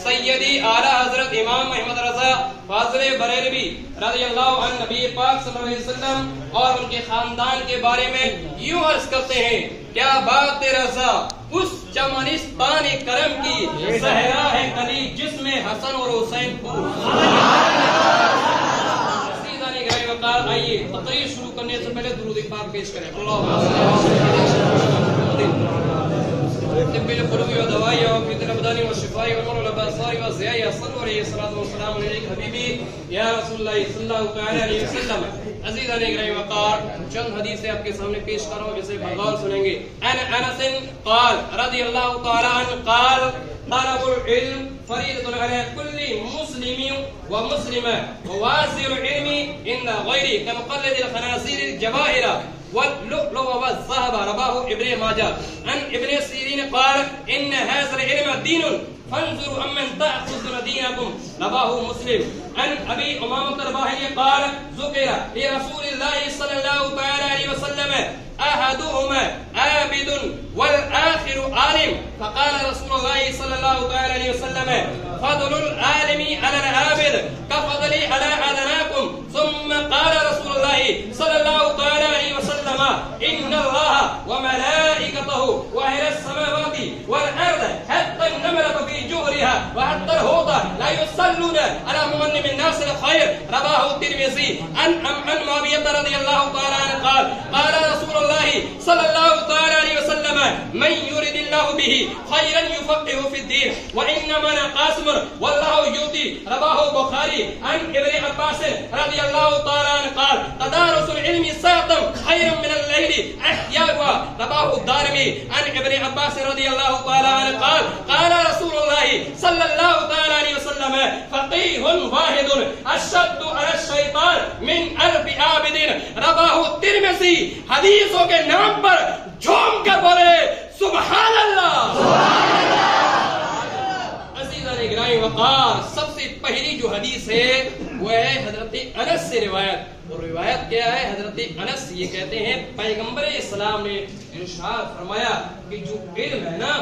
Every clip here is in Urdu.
سیدی اعلیٰ حضرت امام احمد رضا فاضل بریلوی رضی اللہ عنہ نبی پاک صلی اللہ علیہ وسلم اور ان کے خاندان کے بارے میں یوں عرض کرتے ہیں، کیا بات رضا اس چمنستان کرم کی صحرا ہے کلی جس میں حسن اور حسین آئیے تقریر شروع کرنے سے پہلے درود پاک پیش کریں. طب القلوب ودوائها وفي الابدان والشفاء ونور الابصار والضياء صلوا عليه الصلاه والسلام عليك حبيبي يا رسول الله صلى الله تعالى عليه وسلم. عزیزان گرامی وقار چند حدیثیں آپ کے سامنے پیش کر رہا ہوں جسے بغور سنیں گے. انس قال رضی اللہ تعالی عنہ قال طلب العلم فریضۃ علی كل مسلم ومسلمہ وواسع العلم ان غیری كمقلد الخنازیر الجواهر واللؤلؤ والذهب. رواه ابن ماجه. عن ابن سیرین قال ان هذا العلم دین فانظروا امن تأخذون دینکم. رواه مسلم. عن ابی امامۃ الباہلی قال ذکر لرسول اللہ صلی اللہ علیہ وسلم احدهما عابد والآخر عالم فقال رسول الله صلى الله عليه وسلم فضل العالم على العابد كفضلي على أدناكم. ثم قال رسول الله صلى الله عليه وسلم إن الله وملائكته وأهل السماوات والأرض حتى النملة في جهرها وحتى الهوضة لا يصلون على مغنم الناس الخير. رواه الترمذي. عن معاوية رضي الله تعالى عنه قال قال رسول الله صلى الله عليه وسلم من يرد الله به خيرا يفقهه في الدين وإنما أنا قاسم والله يؤتي. رواه البخاري. عن ابن عباس رضي الله تعالى عنه قال تدارس العلم ساعة خير من الليل احياؤها. رواه الدارمي. عن ابن عباس رضي الله تعالى عنه قال قال رسول الله صلى الله عليه وسلم فقيه واحد اشد على الشيطان من 1000 عابد. رواه الترمذی. حدیثوں کے نام پر جھوم کر بولے سبحان اللہ. عزیزان گرامی وقار سب سے پہلی جو حدیث ہے وہ ہے حضرت انس سے روایت. اور روایت کیا ہے؟ حضرت انس یہ کہتے ہیں پیغمبر اسلام نے ارشاد فرمایا کہ جو علم ہے نا،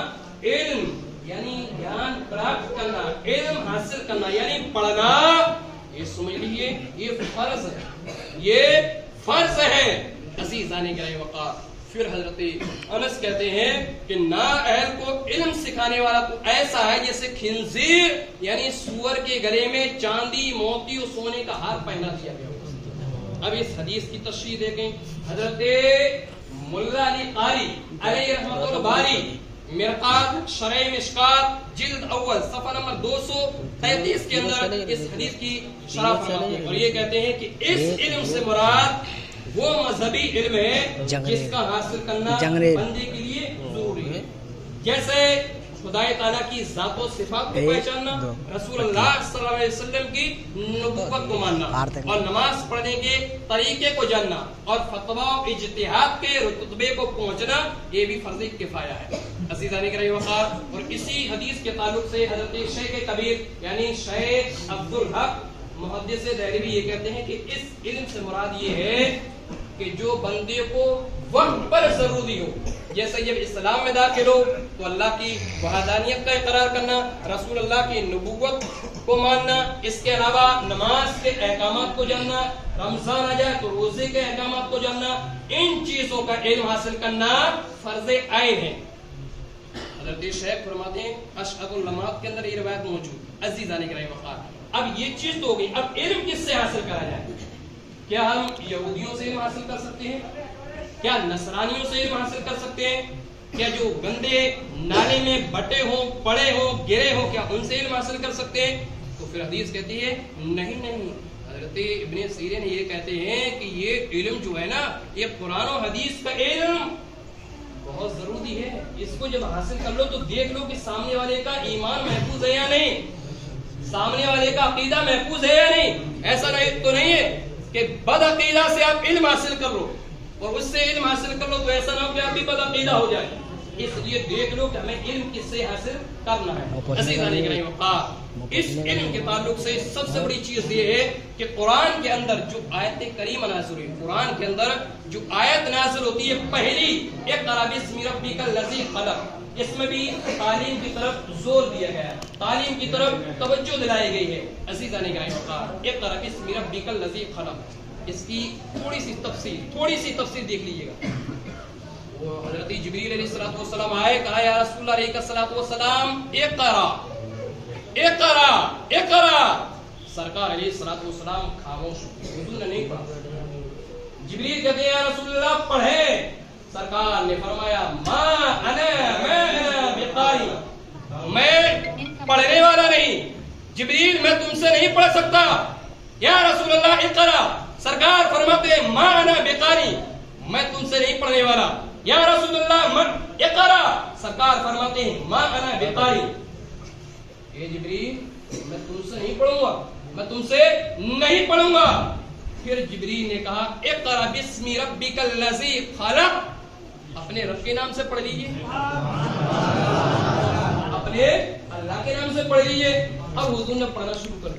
علم یعنی گیان پراپت کرنا، علم حاصل کرنا یعنی پڑھنا، یہ سمجھ لیجیے یہ فرض ہے، یہ فرض ہے. عزیزان گرامی وقار پھر حضرت انس کہتے ہیں کہ نااہل کو علم سکھانے والا تو ایسا ہے جیسے خنزیر یعنی سور کے گلے میں چاندی موتی اور سونے کا ہار پہنا دیا گیا. اب اس حدیث کی تشریح دیکھیں. حضرت ملا علی قاری علیہ رحمۃ الباری مرقات شرح مشکات جلد اول صفحہ نمبر 233 کے اندر اس حدیث کی شرح فرماتے ہیں اور یہ کہتے ہیں کہ اس علم سے مراد وہ مذہبی علم ہے جس کا حاصل کرنا بندے کے لیے ضروری ہے، جیسے خدا تعالیٰ کی ذات و صفات کو پہچاننا، رسول اللہ صلی اللہ علیہ وسلم کی نبوت کو ماننا اور نماز پڑھنے کے طریقے کو جاننا اور فتویٰ و اجتہاد کے رتبے کو پہنچنا، یہ بھی فرض کفایہ ہے. عزیزان گرامی وقار اور اسی حدیث کے تعلق سے حضرت شیخ کبیر یعنی شیخ عبدالحق محدث دہلوی یہ کہتے ہیں کہ اس علم سے مراد یہ ہے کہ جو بندے کو وقت پر ضروری ہو، جیسے جب اسلام میں داخل ہو تو اللہ کی وحدانیت کا اقرار کرنا، رسول اللہ کی نبوت کو ماننا، اس کے علاوہ نماز کے احکامات کو جاننا، رمضان آ جائے تو روزے کے احکامات کو جاننا، ان چیزوں کا علم حاصل کرنا فرض عین ہے. حضرت شیخ فرماتے ہیں اشعب اللمات کے اندر یہ روایت موجود. عزیزان گرامی وقار اب یہ چیز تو ہو گئی، اب علم کس سے حاصل کرا جائے؟ کیا ہم یہودیوں سے علم حاصل کر سکتے ہیں؟ کیا نصرانیوں سے علم حاصل کر سکتے ہیں؟ کیا جو گندے نالے میں بٹے ہوں، پڑے ہوں، گرے ہوں، کیا ان سے علم حاصل کر سکتے ہیں؟ تو پھر حدیث کہتی ہے نہیں. حضرت ابن سیرین یہ کہتے ہیں کہ یہ علم جو ہے نا، یہ قرآن و حدیث کا علم بہت ضروری ہے. اس کو جب حاصل کر لو تو دیکھ لو کہ سامنے والے کا ایمان محفوظ ہے یا نہیں، سامنے والے کا عقیدہ محفوظ ہے یا نہیں. ایسا نہیں تو نہیں ہے کہ بد عقیدہ سے آپ علم حاصل کر لو اور اس سے علم حاصل کر لو تو ایسا نہ ہو کہ آپ بھی بد عقیدہ ہو جائے. اس لیے دیکھ لو کہ ہمیں علم کس سے حاصل کرنا ہے. عزیزان گرامی وقار اس علم کے تعلق سے سب سے بڑی چیز یہ ہے کہ قرآن کے اندر جو آیت کریمہ نازل ہوئی، قرآن کے اندر جو آیت نازل ہوتی ہے پہلی اقرأ باسم ربک الذی خلق، اس میں بھی تعلیم کی طرف زور دیا گیا، تعلیم کی طرف توجہ دلائی گئی ہے۔ عزیزان گرامی، اقرأ باسم ربک الذی خلق، اس کی تھوڑی سی تفصیل دیکھ لیجیے گا۔ وہ حضرت جبریل علیہ الصلوۃ والسلام آئے، کہا یا رسول اللہ علیہ الصلوۃ والسلام اقرأ اقرأ اقرأ، سرکار علیہ الصلوۃ والسلام خاموش، حضور نے نہیں پڑھا۔ جبریل کہتے ہیں یا رسول اللہ پڑھیں، سرکار نے فرمایا ما انا بقاری، میں پڑھنے والا نہیں، جبریل میں تم سے نہیں پڑھ سکتا، یا رسول اللہ اقرأ، سرکار فرماتے ہیں ما انا بقاری، میں تم سے نہیں پڑھنے والا، یا رسول اللہ اقرأ، سرکار فرماتے ہیں ما انا بقاری، اے جبریل میں تم سے نہیں پڑھوں گا، میں تم سے نہیں پڑھوں گا۔ پھر جبریل نے کہا اقرأ باسم ربک الذی خلق، اپنے رب کے نام سے پڑھ لیجئے، اپنے اللہ کے نام سے پڑھ لیجئے۔ اب حضور نے پڑھنا شروع کر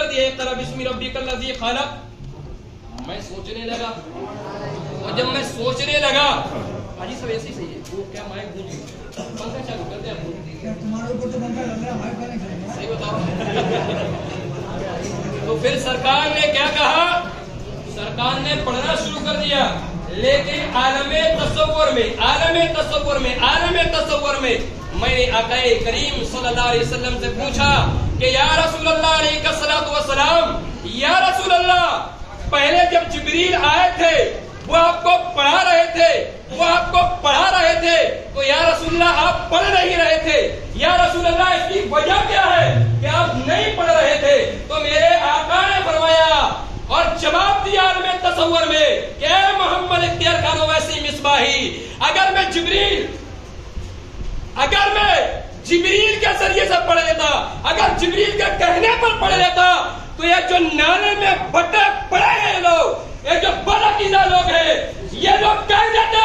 دیا، اقرأ باسم ربک الذی خلق۔ میں سوچنے لگا، اور جب میں سوچنے لگا، حاجی صاحب ایسے ہی صحیح ہے، وہ کیا مائک گونج گیا، پنکھا چالو کر دیں، صحیح بتاؤ۔ تو پھر سرکار نے کیا کہا، سرکار نے پڑھنا شروع کر دیا، لیکن عالم تصور میں میں نے آقا کریم صلی اللہ علیہ وسلم سے پوچھا کہ یا رسول اللہ علیہ الصلوۃ والسلام، یا رسول اللہ پہلے جب جبریل آئے تھے وہ آپ کو پڑھا رہے تھے، تو یا رسول اللہ آپ پڑھ نہیں رہے تھے، یا رسول اللہ اس کی وجہ کیا ہے کہ آپ نہیں پڑھ رہے تھے؟ تو میرے آقا نے فرمایا اور جواب دیا عالم تصور میں کہ اے محمد اختیار خان ویسی مصباحی، اگر میں جبریل کے ذریعے سے پڑھ لیتا، اگر جبریل کے کہنے پر پڑھ لیتا، تو یہ جو نالے میں بٹے پڑے ہیں لوگ، یہ جو بدعقیدہ لوگ ہیں، یہ لوگ کہہ دیتے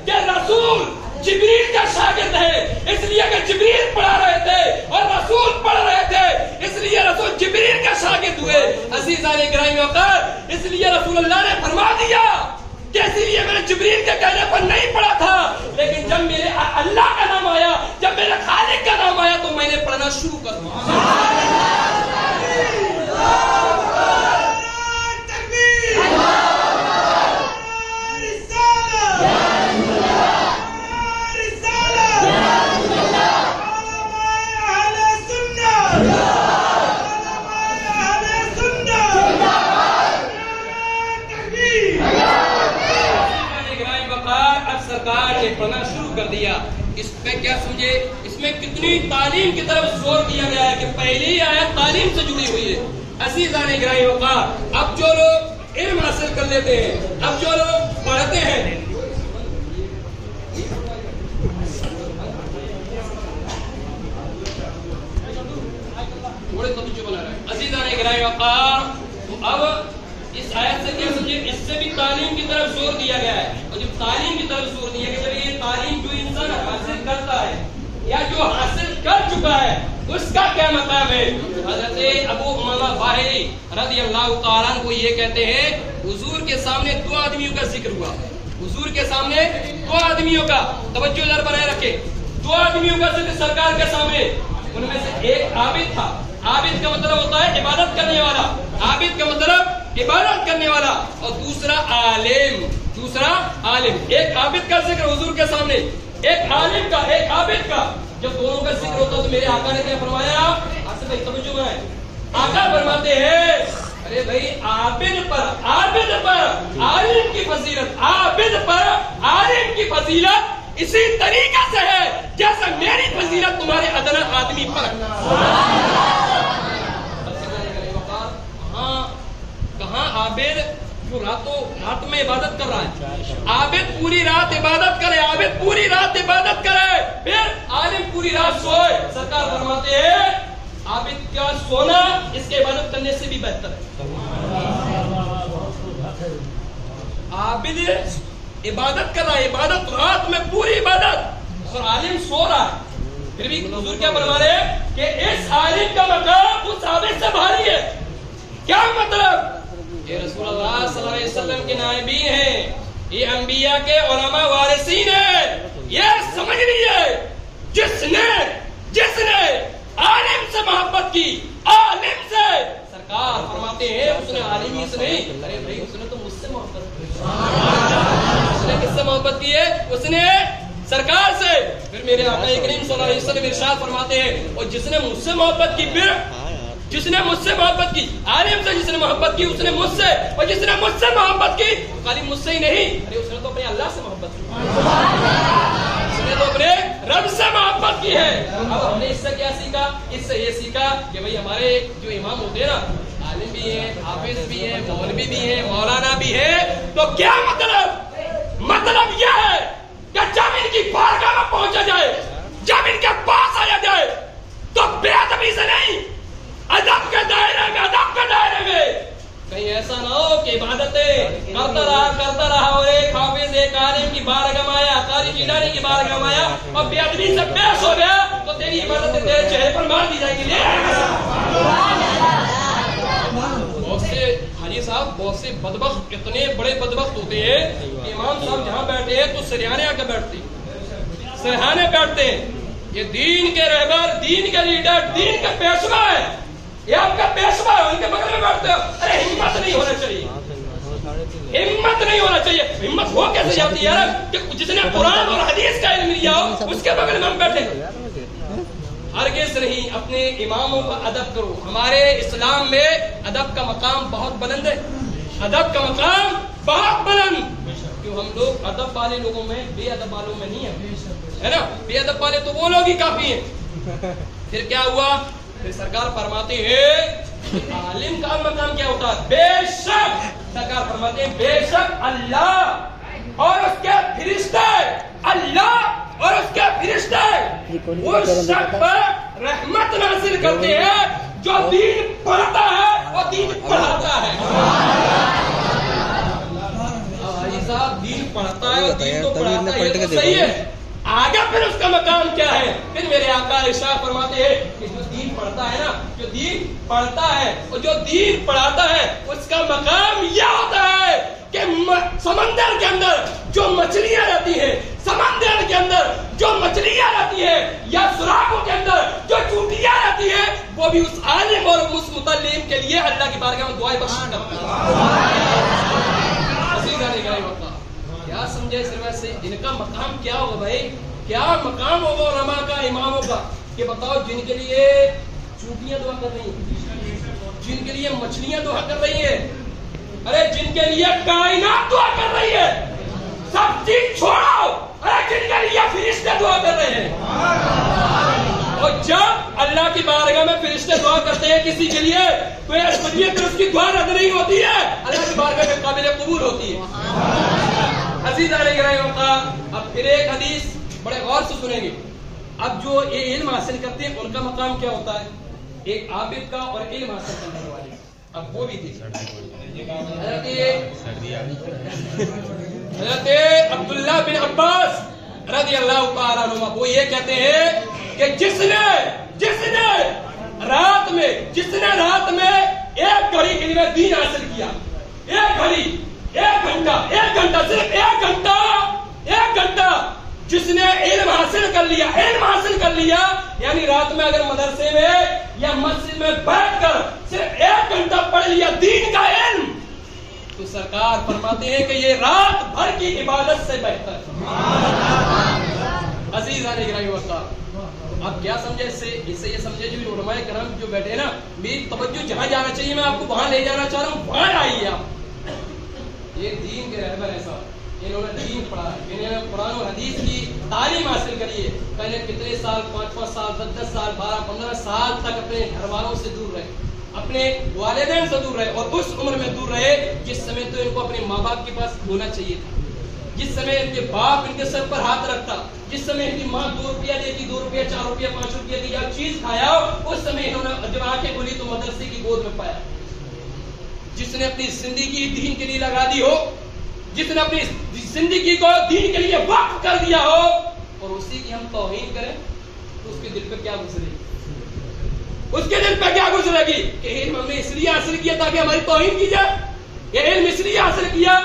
کہ رسول جبریل کا شاگرد ہے، اس لیے کہ جبریل پڑھا رہے تھے اور رسول پڑھ رہے تھے، اس لیے رسول جبریل کا شاگرد ہوئے۔ عزیزان گرامی وقت، اس لیے رسول اللہ نے فرما دیا کہ اسی لیے میں نے جبریل کے کہنے پر نہیں پڑھا تھا، لیکن جب میرے اللہ کا نام آیا، جب میرے خالق کا نام آیا، تو میں نے پڑھنا شروع کر دیا۔ سرکار نے پڑھنا شروع کر دیا۔ اس پہ کیا سمجھے، اس میں کتنی تعلیم کی طرف زور دیا گیا ہے کہ پہلی آیت تعلیم سے جڑی ہوئی ہے۔ عزیزان گرامی وقار، اب جو لوگ علم حاصل کر لیتے ہیں، اب جو لوگ پڑھتے ہیں، تھوڑے توجہ بنا رہے ہیں عزیزان گرامی وقار، تو اب اس آیت سے کیا سمجھے، اس سے بھی تعلیم کی طرف زور دیا گیا ہے، اور جب تعلیم کی طرف زور دیا گیا، جب یہ تعلیم جو انسان حاصل کرتا ہے یا جو حاصل کر چکا ہے اس کا کیا مقام ہے۔ حضرت ابو امامہ باہلی رضی اللہ تعالیٰ عنہ کو یہ کہتے ہیں، حضور کے سامنے دو آدمیوں کا ذکر ہوا، حضور کے سامنے دو آدمیوں کا، توجہ ذرا بنائے رکھے، دو آدمیوں کا ذکر سرکار کے سامنے، ان میں سے ایک عابد تھا، عابد کا مطلب ہوتا ہے عبادت کرنے والا، عابد کا مطلب عبادت کرنے والا، اور دوسرا عالم، ایک عابد کا ذکر حضور کے سامنے، ایک عالم کا، ایک عابد کا، جب دونوں کا ذکر ہوتا تو میرے آقا نے کیا فرمایا، آصف بھائی توجہ میں، آقا فرماتے ہیں ارے بھائی عابد پر عالم کی فضیلت، عابد پر عالم کی فضیلت اسی طریقے سے ہے جیسا میری فضیلت تمہارے ادنا آدمی پر۔ کہاں عابد جو رات میں عبادت کر رہا ہے، عابد پوری رات عبادت کرے، عابد پوری رات عبادت کرے، پھر عالم پوری رات سوئے، سرکار فرماتے ہیں عابد کا سونا اس کے عبادت کرنے سے بھی بہتر ہے۔ عابد عبادت کر رہا ہے، عبادت رات میں پوری عبادت، اور عالم سو رہا ہے، پھر بھی حضور کیا فرما رہے ہیں کہ اس عالم کا مقام اس عابد سے بھاری ہے۔ کیا مطلب؟ یہ رسول اللہ صلی اللہ علیہ وسلم کے نائبین ہیں، یہ انبیاء کے علماء وارثین ہیں، یہ سمجھ لیجیے جس نے عالم سے محبت کی، عالم سے، سرکار فرماتے ہیں اس نے عالم ہی سے نہیں، ارے بھائی اس نے تو مجھ سے محبت کی، اس نے کس سے محبت کی ہے؟ اس نے سرکار سے۔ پھر میرے آقا کریم صلی اللہ علیہ وسلم ارشاد فرماتے ہیں اور جس نے مجھ سے محبت کی، پھر جس نے مجھ سے محبت کی، عالم سے جس نے محبت کی اس نے مجھ سے، اور جس نے مجھ سے محبت کی خالی مجھ سے ہی نہیں، ارے اس نے تو اپنے اللہ سے محبت کی، اس نے تو اپنے رب سے محبت کی ہے۔ اب ہم نے اس سے کیا سیکھا؟ اس سے یہ سیکھا کہ بھئی ہمارے جو امام ہوتے ہیں نا، عالم بھی ہیں، حافظ بھی ہیں، مولوی بھی ہیں، مولانا بھی ہے، تو کیا مطلب یہ ہے کہ جب ان کی بارگاہ میں پہنچا جائے، جب ان کے پاس آیا جائے تو بے ادبی سے نہیں، ادب کے دائرے میں کہیں ایسا نہ ہو کہ عبادتیں کرتا رہا اور ایک حافظ ایک عالم کی بارگاہ میں آیا، قاری جیلانی کی بارگاہ میں آیا اور بے ادبی سے پیش ہو گیا تو تیری عبادتیں تیرے چہرے پر مار دی جائیں گی۔ بہت سے حاجی صاحب، بہت سے بدبخت، اتنے بڑے بدبخت ہوتے ہیں کہ امام صاحب جہاں بیٹھے ہیں تو سرہانے آ کے بیٹھتے ہیں، سرہانے بیٹھتے ہیں۔ یہ دین کے رہبر، دین کے لیڈر، دین کے پیشوا ہے، یہ آپ کا پیشوا ہے، ان کے بغل میں بیٹھتے ہو۔ ارے ہمت نہیں ہونا چاہیے، ہمت نہیں ہونا چاہیے۔ ہمت ہو کیسے جاتی ہے کہ جس نے قرآن اور حدیث کا علم لیا ہو اس کے بغل میں ہم بیٹھے۔ ہرگز نہیں، اپنے اماموں کا ادب کرو۔ ہمارے اسلام میں ادب کا مقام بہت بلند ہے، ادب کا مقام بہت بلند۔ کیوں ہم لوگ ادب والے لوگوں میں بے ادب والوں میں نہیں ہے نا؟ بے ادب والے تو وہ لوگ ہی کافی ہیں۔ پھر کیا ہوا؟ پھر سرکار فرماتے ہیں عالم کا مقام کیا ہوتا ہے؟ بے شک، سرکار فرماتے ہیں بے شک اللہ اور اس کے فرشتے، اللہ اور اس کے فرشتے اس شخص پر رحمت نازل کرتے ہیں جو دین پڑھتا ہے اور دین پڑھاتا ہے۔ حاجی صاحب دین پڑھتا ہے اور دین تو پڑھاتا ہے، یہ تو صحیح ہے۔ آگے پھر اس کا مقام کیا ہے؟ پھر میرے آقا ارشاد فرماتے ہیں کہ جو دین پڑھتا ہے نا، جو دین پڑھتا ہے اور جو دین پڑھاتا ہے اس کا مقام یہ ہوتا ہے کہ سمندر کے اندر جو مچھلیاں رہتی ہیں، سمندر کے اندر جو مچھلیاں رہتی ہیں یا سوراخوں کے اندر جو چوٹیاں رہتی ہیں، وہ بھی اس عالم اور اس متعلم کے لیے اللہ کی بارگاہ میں دعائیں بخش کرتی ہیں۔ کیا سمجھے صرف سے ان کا مقام کیا ہوگا بھائی؟ کیا مقام ہوگا علماء کا، اماموں کا؟ کہ بتاؤ جن کے لیے چوٹیاں دعا کر رہی ہیں، جن کے لیے مچھلیاں دعا کر رہی ہیں، ارے جن کے لیے کائنات دعا کر رہی ہے، سب چیز چھوڑو، ارے جن کے لیے فرشتے دعا کر رہے ہیں۔ اور جب اللہ کی بارگاہ میں فرشتے دعا کرتے ہیں کسی کے لیے تو یہ سمجھیے کہ اس کی دعا رد نہیں ہوتی ہے، اللہ کی بارگاہ میں قابل قبول ہوتی ہے۔ عزیز علیہ رحمۃ۔ اب پھر ایک حدیث بڑے غور سے سنیں گے۔ اب جو یہ علم حاصل کرتے ہیں ان کا مقام کیا ہوتا ہے؟ ایک عابد کا اور علم حاصل کرنے والے، اب وہ بھی دیکھیں۔ حضرت عبداللہ بن عباس رضی اللہ تعالیٰ عنہ وہ یہ کہتے ہیں کہ جس نے رات میں ایک گھڑی علم دین حاصل کیا، ایک گھڑی، ایک گھنٹہ صرف ایک گھنٹہ جس نے علم حاصل کر لیا، یعنی رات میں اگر مدرسے میں یا مسجد میں بیٹھ کر صرف ایک گھنٹہ پڑھ لیا دین کا علم، تو سرکار فرماتے ہیں کہ یہ رات بھر کی عبادت سے بہتر ہے۔ عزیز آپ کیا سمجھے اس سے یہ سمجھے جو علماء کرام جو بیٹھے ہیں نا، میری توجہ جہاں جانا چاہیے میں آپ کو وہاں لے جانا چاہ رہا ہوں، وہاں آئیے آپ۔ یہ دین کے رہبر ایسا، انہوں نے دین پڑھا ہے، انہوں نے قرآن و حدیث کی تعلیم حاصل کری ہے، پہلے کتنے سال، 5 سال، 10 سال، 12-15 سال تک اپنے گھر والوں سے دور رہے، اپنے والدین سے دور رہے، اور اس عمر میں دور رہے جس سمے تو ان کو اپنے ماں باپ کے پاس ہونا چاہیے تھا، جس سمے ان کے باپ ان کے سر پر ہاتھ رکھتا، جس سمے ان کی ماں 2 روپیہ دیتی، 2 روپیہ، 4 روپیہ، 5 روپیہ کی یا چیز کھایا ہو، اس سمے انہوں نے جب آنکھیں کھلی تو مدرسے کی گود میں پایا، جس نے اپنی زندگی دین کے لیے لگا دی ہو، جس نے اپنی زندگی کو دین کے لیے وقف کر دیا ہو، اور اسی کی ہم توہین کریں تو اس کے دل پہ کیا گزرے گی؟ اس کے دل پہ کیا گزرے گی کہ علم ہم نے اس لیے حاصل کیا تاکہ ہماری توہین کی جائے، یہ علم اس لیے حاصل کیا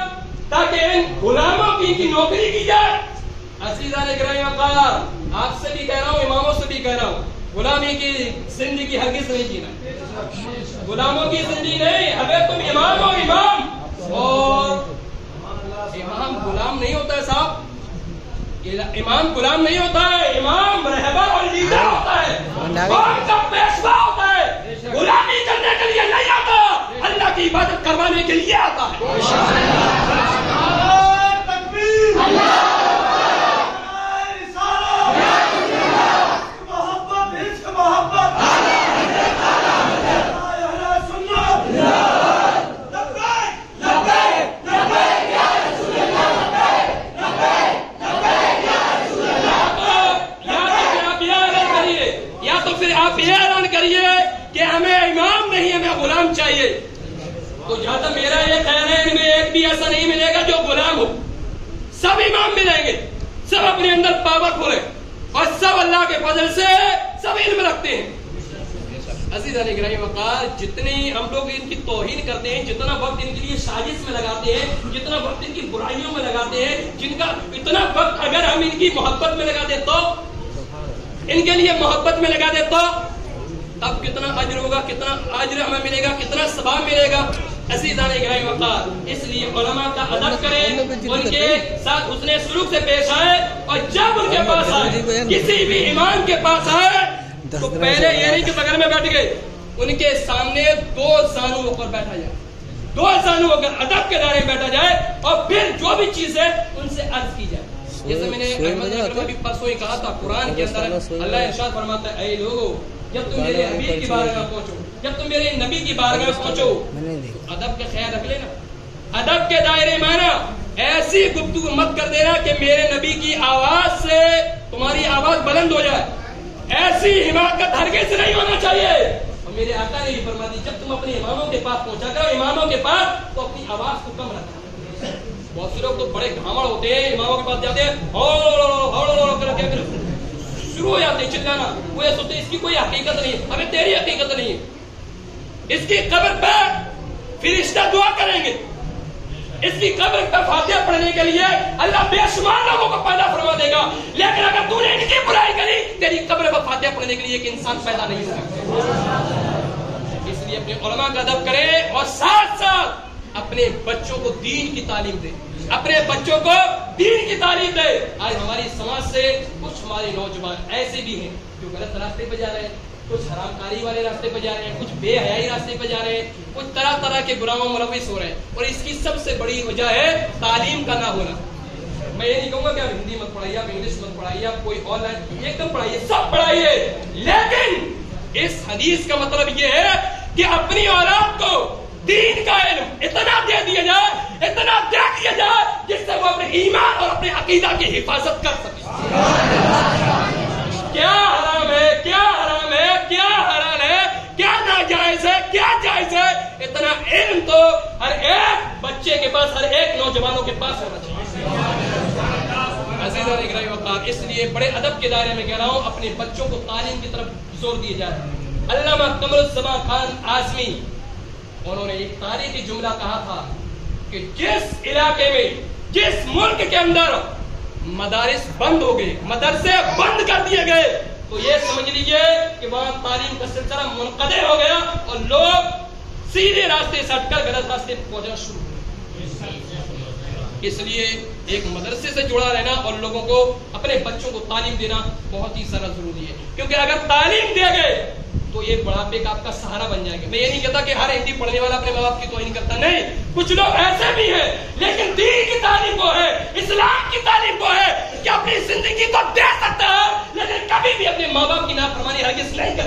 تاکہ ان غلاموں کی نوکری کی جائے۔ عزیزان گرامی وقار، آپ سے بھی کہہ رہا ہوں، اماموں سے بھی کہہ رہا ہوں، غلامی کی زندگی ہرگز نہیں جینا، غلاموں کی زندگی نہیں، اگر تم امام ہو امام، اور امام غلام نہیں ہوتا ہے صاحب، امام غلام نہیں ہوتا ہے، امام رہبر اور لیڈر ہوتا ہے، قوم کا پیشوا ہوتا ہے، غلامی کرنے کے لیے نہیں آتا، اللہ کی عبادت کروانے کے لیے آتا ہے۔ آپ یہ اعلان کریے کہ ہمیں امام نہیں، ہمیں غلام چاہیے، تو جہاں تک میرا یہ خیال ہے ان میں ایک بھی ایسا نہیں ملے گا جو غلام ہو، سب امام ملیں گے، سب اپنے اندر پاور کھولے اور سب اللہ کے فضل سے سب علم رکھتے ہیں۔ عزیزان گرامی وقار، جتنی ہم لوگ ان کی توہین کرتے ہیں، جتنا وقت ان کے لیے سازش میں لگاتے ہیں، جتنا وقت ان کی برائیوں میں لگاتے ہیں، جن کا اتنا وقت اگر ہم ان کی محبت میں لگا دیں تو، ان کے لیے محبت میں لگا دے تو تب کتنا اجر ہوگا، کتنا اجر ہمیں ملے گا، کتنا ثواب ملے گا۔ عزیزان گرامی وقار، اس لیے علماء کا ادب کریں، ان کے ساتھ حسن سلوک سے پیش آئے، اور جب ان کے پاس آئے، کسی بھی امام کے پاس آئے تو پہلے یہ نہیں کہ بغل میں بیٹھ گئے، ان کے سامنے دو زانو ہو کر بیٹھا جائے، دو زانو ہو کر ادب کے دائرے میں بیٹھا جائے، اور پھر جو بھی چیز ہے ان سے عرض کی جائے۔ جیسے میں نے احمد بھی پرسوں ہی کہا تھا، قرآن کے اندر اللہ ارشاد فرماتا ہے، اے لوگو جب تم میرے حبیب کی بارگاہ میں پہنچو، جب تم میرے نبی کی بارگاہ میں پہنچو تو ادب کا خیال رکھ لینا، ادب کے دائرے میں نا ایسی گفتگو مت کر دینا کہ میرے نبی کی آواز سے تمہاری آواز بلند ہو جائے، ایسی حماقت ہرگز نہیں ہونا چاہیے۔ اور میرے آقا نے بھی فرما دی، جب تم اپنے اماموں کے پاس پہنچا کرو، اماموں کے پاس، تو اپنی آواز کو کم رکھنا۔ بہت سے لوگ تو بڑے گھامڑ ہوتے ہیں، اماموں کے پاس جاتے ہیں کر کے شروع ہو جاتے ہیں چلانا، وہ یہ سوچتے ہیں اس کی کوئی حقیقت نہیں ہے، ہمیں تیری حقیقت نہیں ہے، اس کی قبر پہ فرشتہ دعا کریں گے، اس کی قبر پہ فاتحہ پڑھنے کے لیے اللہ بے شمار لوگوں کو پیدا فرما دے گا، لیکن اگر تو نے ان کی برائی کری، تیری قبر پہ فاتحہ پڑھنے کے لیے ایک انسان پیدا نہیں ہوگا۔ اس لیے اپنے علماء کا ادب کریں، اور ساتھ ساتھ اپنے بچوں کو دین کی تعلیم دے، اپنے بچوں کو دین کی تعلیم دے۔ آج ہماری سماج سے کچھ ہمارے نوجوان ایسے بھی ہیں جو غلط راستے پہ جا رہے ہیں، کچھ حرام کاری والے راستے پہ جا رہے ہیں، کچھ بے حیائی راستے پہ جا رہے ہیں، کچھ طرح طرح کے گناہوں میں ملوث ہو رہے ہیں، اور اس کی سب سے بڑی وجہ ہے تعلیم کا نہ ہونا۔ میں یہ نہیں کہوں گا کہ آپ ہندی مت پڑھائیے، آپ انگلش مت پڑھائیے، آپ کوئی آن لائن ایک دم پڑھائیے، سب پڑھائیے، لیکن اس حدیث کا مطلب یہ ہے کہ اپنی اولاد کو دین کا علم اتنا دے دیا جائے، اتنا دے دیا جائے جس سے وہ اپنے ایمان اور اپنے عقیدہ کی حفاظت کر سکے۔ کیا حرام ہے، کیا حرام ہے، کیا حلال ہے، کیا ناجائز ہے، کیا جائز ہے، اتنا علم تو ہر ایک بچے کے پاس، ہر ایک نوجوانوں کے پاس ہونا چاہیے۔ عزیزان گرامی وقار، اس لیے بڑے ادب کے دائرے میں کہہ رہا ہوں، اپنے بچوں کو تعلیم کی طرف زور دیا جائے۔ علامہ قمر الزمان خان اعظمی، انہوں نے ایک تاریخی جملہ کہا تھا کہ جس علاقے میں، جس ملک کے اندر مدارس بند ہو گئے، مدرسے بند کر دیے گئے، تو یہ سمجھ لیجئے کہ وہاں تعلیم کا سلسلہ منقطع ہو گیا اور لوگ سیدھے راستے سے ہٹ کر غلط راستے پہنچنا شروع ہو گئے۔ اس لیے ایک مدرسے سے جڑا رہنا اور لوگوں کو، اپنے بچوں کو تعلیم دینا بہت ہی زیادہ ضروری ہے، کیونکہ اگر تعلیم دے گئے تو یہ بڑھاپے کا آپ کا سہارا بن جائے گا۔ میں یہ نہیں کہتا کہ ہر ہندی پڑھنے والا اپنے ماں باپ کی توہین کرتا، نہیں، کچھ لوگ ایسے بھی ہیں، لیکن دین کی تعلیم وہ ہے، اسلام کی تعلیم وہ ہے کہ اپنی زندگی کو دے سکتا ہے، لیکن کبھی بھی اپنے ماں باپ کی نافرمانی ہرگز نہیں کر